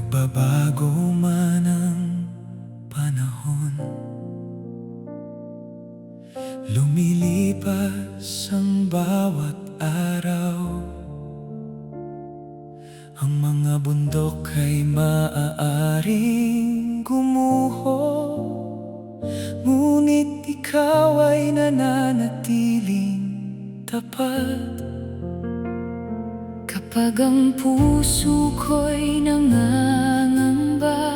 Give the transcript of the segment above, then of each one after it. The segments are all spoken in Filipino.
Nagbabago man ang panahon, lumilipas ang bawat araw. Ang mga bundok ay maaaring gumuho, ngunit ikaw ay nananatiling tapat. Kapag ang puso ko'y nangangamba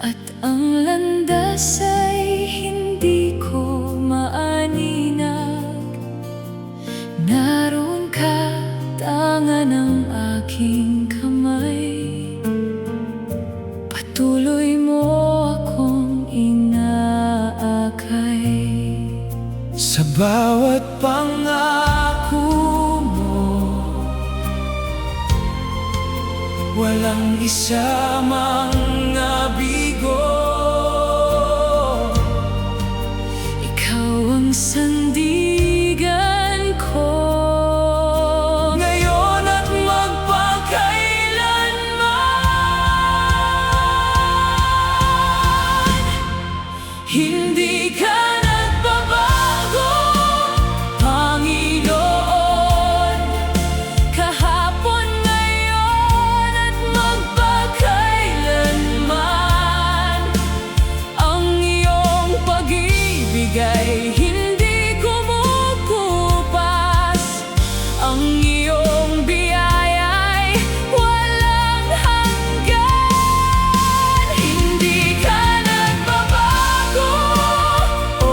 at ang landas ay hindi ko maaninag, naroon ka, tangan ng aking kamay. Patuloy mo akong inaakay. Sa bawat pangako mo, walang isa mang nabigo. Ikaw ang sandigan ko ngayon at magpakailanman. Hindi ka nagbabago, Panginoon. Kahapon, ngayon at magpakailanman. Ang iyong pag-ibig ay hindi kumukupas. Ang iyong biyaya'y walang hanggan. Hindi ka nagbabago, O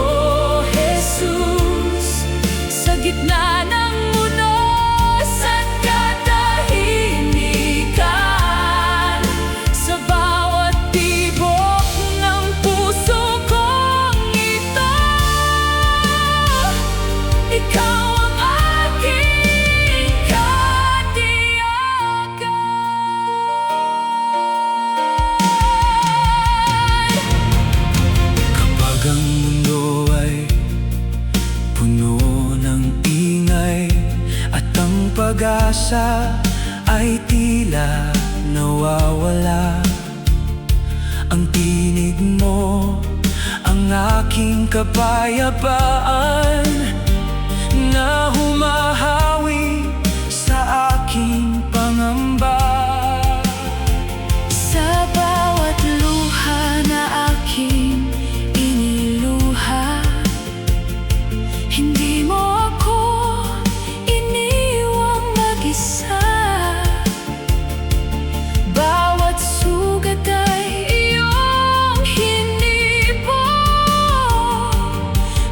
Jesus. Sa gitna ng unos at katahimikan, sa bawat tibok ng puso kong ito, ikaw ang aking katiyakan. Kapag ang mundo ay puno ng ingay at ang pag-asa ay tila nawawala, ang tinig mo ang aking kapayapaan na humahawi sa aking pangamba. Sa bawat luha na aking iniluha, hindi mo ako iniwang mag-isa. Bawat sugat ay iyong hinipo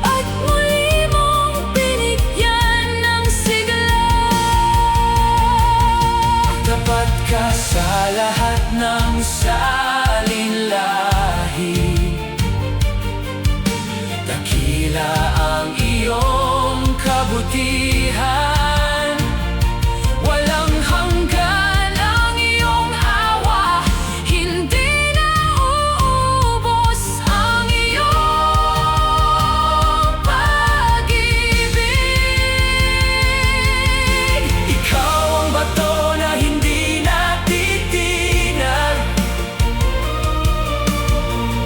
at muli mong binigyan ng sigla. Tapat ka sa lahat ng salinlahi, dakila ang iyong kabutihan. Walang hanggan ang iyong awa, hindi na uubos ang iyong pag-ibig. Ikaw ang bato na hindi natitinag,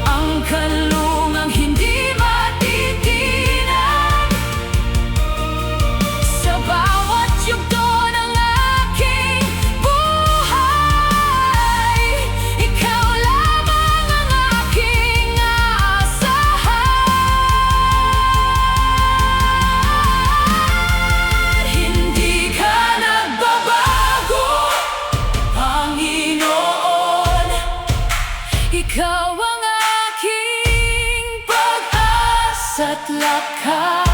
ang kanlungang hindi matitinag. Sa bawat yugto ng aking buhay, ikaw lamang ang aking aasahan. Hindi ka nagbabago, Panginoon. Ikaw ang aking pag-asa't lakas.